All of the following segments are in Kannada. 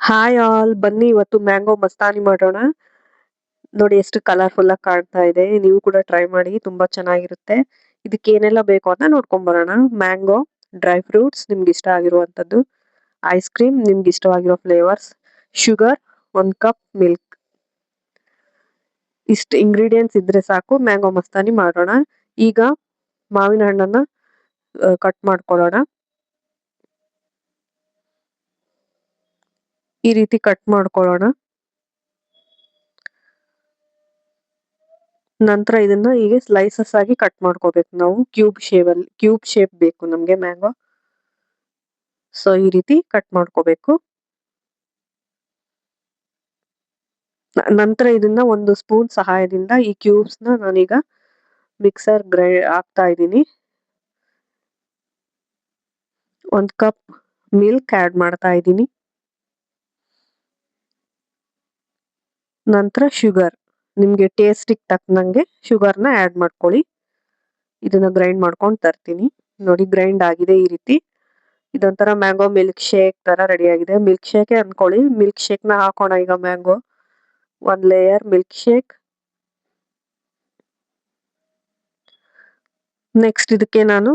ಹಾಯ್ ಆಲ್ ಬನ್ನಿ ಇವತ್ತು ಮ್ಯಾಂಗೋ ಮಸ್ತಾನಿ ಮಾಡೋಣ. ನೋಡಿ ಎಷ್ಟು ಕಲರ್‌ಫುಲ್ ಆಗಿ ಕಾಣ್ತಾ ಇದೆ. ನೀವು ಕೂಡ ಟ್ರೈ ಮಾಡಿ ತುಂಬಾ ಚೆನ್ನಾಗಿರುತ್ತೆ. ಇದಕ್ಕೆ ಏನೆಲ್ಲ ಬೇಕು ಅಂತ ನೋಡ್ಕೊಂಡ್ ಬರೋಣ. ಮ್ಯಾಂಗೋ, ಡ್ರೈ ಫ್ರೂಟ್ಸ್ ನಿಮ್ಗೆ ಇಷ್ಟ ಆಗಿರುವಂತದ್ದು, ಐಸ್ ಕ್ರೀಮ್ ನಿಮ್ಗೆ ಇಷ್ಟವಾಗಿರೋ ಫ್ಲೇವರ್ಸ್, ಶುಗರ್, 1 ಕಪ್ ಮಿಲ್ಕ್. ಇಷ್ಟು ಇಂಗ್ರೀಡಿಯೆಂಟ್ಸ್ ಇದ್ರೆ ಸಾಕು ಮ್ಯಾಂಗೋ ಮಸ್ತಾನಿ ಮಾಡೋಣ. ಈಗ ಮಾವಿನ ಹಣ್ಣನ್ನ ಕಟ್ ಮಾಡ್ಕೊಳ್ಳೋಣ. ಈ ರೀತಿ ಕಟ್ ಮಾಡ್ಕೊಳ್ಳೋಣ. ನಂತರ ಇದನ್ನ ಹೀಗೆ ಸ್ಲೈಸಸ್ ಆಗಿ ಕಟ್ ಮಾಡ್ಕೋಬೇಕು ನಾವು. ಕ್ಯೂಬ್ ಶೇಪ್ ಬೇಕು ನಮ್ಗೆ ಮ್ಯಾಂಗೋ. ಸೊ ಈ ರೀತಿ ಕಟ್ ಮಾಡ್ಕೋಬೇಕು. ನಂತರ ಇದನ್ನ ಒಂದು ಸ್ಪೂನ್ ಸಹಾಯದಿಂದ ಈ ಕ್ಯೂಬ್ಸ್ ನ ನಾನೀಗ ಮಿಕ್ಸರ್ ಹಾಕ್ತಾ ಇದ್ದೀನಿ. 1 ಕಪ್ ಮಿಲ್ಕ್ ಆಡ್ ಮಾಡ್ತಾ ಇದ್ದೀನಿ. ನಂತರ ಶುಗರ್, ನಿಮ್ಗೆ ಟೇಸ್ಟಿಗೆ ತಕ್ಕನಂಗೆ ಶುಗರ್ನ ಆಡ್ ಮಾಡ್ಕೊಳ್ಳಿ. ಇದನ್ನ ಗ್ರೈಂಡ್ ಮಾಡ್ಕೊಂಡು ತರ್ತೀನಿ. ನೋಡಿ ಗ್ರೈಂಡ್ ಆಗಿದೆ ಈ ರೀತಿ. ಇದೊಂಥರ ಮ್ಯಾಂಗೋ ಮಿಲ್ಕ್ ಶೇಕ್ ತರ ರೆಡಿ ಆಗಿದೆ. ಮಿಲ್ಕ್ ಶೇಕ್ ಅನ್ಕೊಳ್ಳಿ. ಮಿಲ್ಕ್ ಶೇಕ್ ನ ಹಾಕೋಣ ಈಗ mango. 1 layer milkshake. Next ಇದಕ್ಕೆ ನಾನು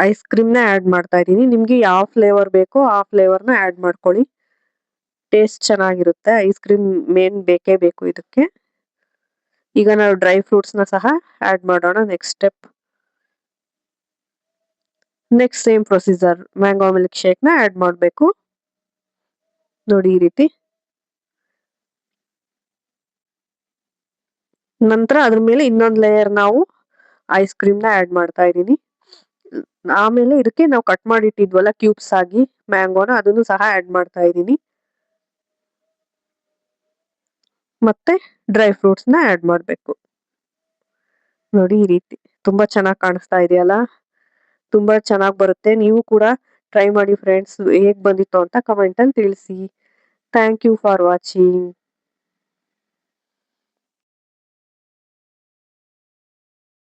ಐಸ್ ಕ್ರೀಮ್ ನ ಆಡ್ ಮಾಡ್ತಾ ಇದ್ದೀನಿ. ನಿಮ್ಗೆ ಯಾವ ಫ್ಲೇವರ್ ಬೇಕೋ ಆ ಫ್ಲೇವರ್ನ ಆಡ್ ಮಾಡ್ಕೊಳ್ಳಿ. ಟೇಸ್ಟ್ ಚೆನ್ನಾಗಿರುತ್ತೆ. ಐಸ್ ಕ್ರೀಮ್ ಮೇನ್ ಬೇಕೇ ಬೇಕು ಇದಕ್ಕೆ. ಈಗ ನಾವು ಡ್ರೈ ಫ್ರೂಟ್ಸ್ ನ ಸಹ ಆಡ್ ಮಾಡೋಣ next step. Next same procedure, mango milkshake ನ ಆಡ್ ಮಾಡಬೇಕು. ನೋಡಿ ಈ ರೀತಿ. ನಂತರ ಅದ್ರ ಮೇಲೆ ಇನ್ನೊಂದು ಲೇಯರ್ ನಾವು ಐಸ್ ಕ್ರೀಮ್ ನ ಆಡ್ ಮಾಡ್ತಾ ಇದ್ದೀನಿ. ಆಮೇಲೆ ಇದಕ್ಕೆ ನಾವು ಕಟ್ ಮಾಡಿಟ್ಟಿದ್ವಲ್ಲ ಕ್ಯೂಬ್ಸ್ ಆಗಿ ಮ್ಯಾಂಗೋನ, ಅದನ್ನು ಸಹ ಆಡ್ ಮಾಡ್ತಾ ಇದ್ದೀನಿ. ಮತ್ತೆ ಡ್ರೈ ಫ್ರೂಟ್ಸ್ ನ ಆಡ್ ಮಾಡಬೇಕು. ನೋಡಿ ಈ ರೀತಿ ತುಂಬಾ ಚೆನ್ನಾಗಿ ಕಾಣಿಸ್ತಾ ಇದೆಯಲ್ಲ. ತುಂಬಾ ಚೆನ್ನಾಗಿ ಬರುತ್ತೆ. ನೀವು ಕೂಡ ಟ್ರೈ ಮಾಡಿ ಫ್ರೆಂಡ್ಸ್. ಹೇಗ್ ಬಂದಿತ್ತು ಅಂತ ಕಮೆಂಟ್ ಅಲ್ಲಿ ತಿಳಿಸಿ. Thank you for watching.